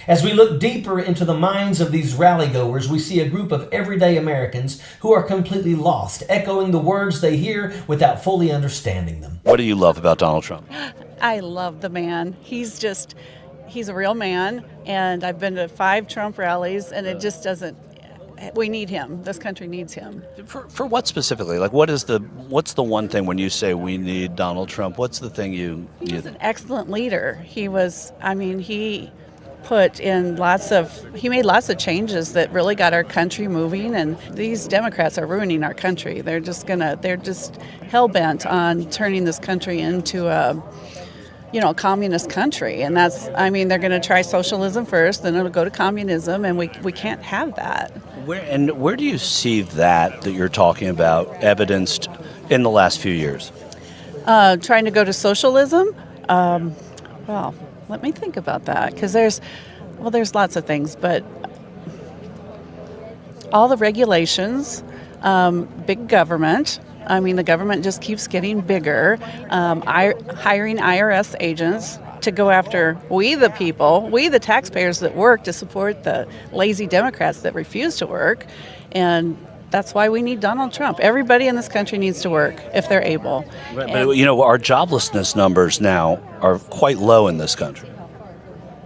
As we look deeper into the minds of these rally-goers, we see a group of everyday Americans who are completely lost, echoing the words they hear without fully understanding them. What do you love about Donald Trump? I love the man. He's a real man, and I've been to 5 Trump rallies, and it just doesn't, we need him. This country needs him. For what specifically? Like, what's the one thing when you say we need Donald Trump? What's the thing you He's an excellent leader. He made lots of changes that really got our country moving, and these Democrats are ruining our country. They're just hell-bent on turning this country into a communist country, and they're going to try socialism first, then it'll go to communism, and we can't have that. Where do you see that you're talking about evidenced in the last few years? Trying to go to socialism? Well, let me think about that, because there's lots of things, but all the regulations, big government. The government just keeps getting bigger. Hiring IRS agents to go after we the people, we the taxpayers that work to support the lazy Democrats that refuse to work. And that's why we need Donald Trump. Everybody in this country needs to work if they're able. But our joblessness numbers now are quite low in this country.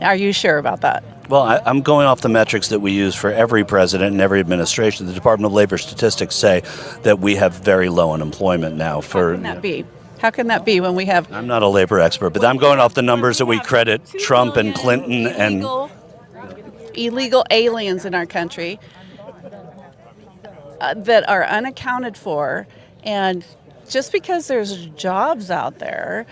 Are you sure about that? Well, I'm going off the metrics that we use for every president and every administration. The Department of Labor statistics say that we have very low unemployment now. How can that be? How can that be when we have... I'm not a labor expert, but I'm going off the numbers that we credit Trump and Clinton and... illegal aliens in our country that are unaccounted for. And just because there's jobs out there...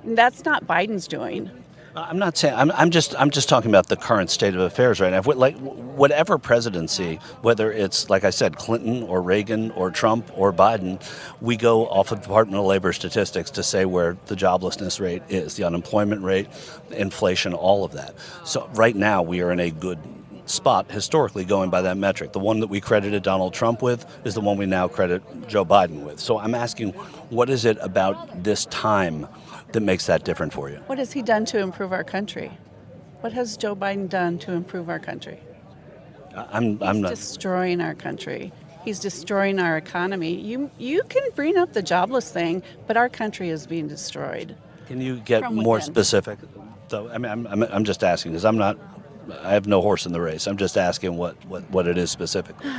that's not Biden's doing. I'm not saying. I'm just talking about the current state of affairs right now. Like whatever presidency, whether it's like I said, Clinton or Reagan or Trump or Biden, we go off of Department of Labor statistics to say where the joblessness rate is, the unemployment rate, inflation, all of that. So right now we are in a good spot historically going by that metric. The one that we credited Donald Trump with is the one we now credit Joe Biden with. So I'm asking, what is it about this time that makes that different for you? What has he done to improve our country? What has Joe Biden done to improve our country? I'm not destroying our country. He's destroying our economy. You can bring up the jobless thing, but our country is being destroyed. Can you get more specific? So I'm just asking because I have no horse in the race. I'm just asking what it is specifically.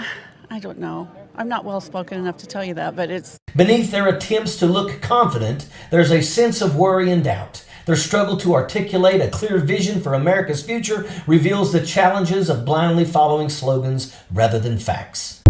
I don't know. I'm not well spoken enough to tell you that, but it's... Beneath their attempts to look confident, there's a sense of worry and doubt. Their struggle to articulate a clear vision for America's future reveals the challenges of blindly following slogans rather than facts.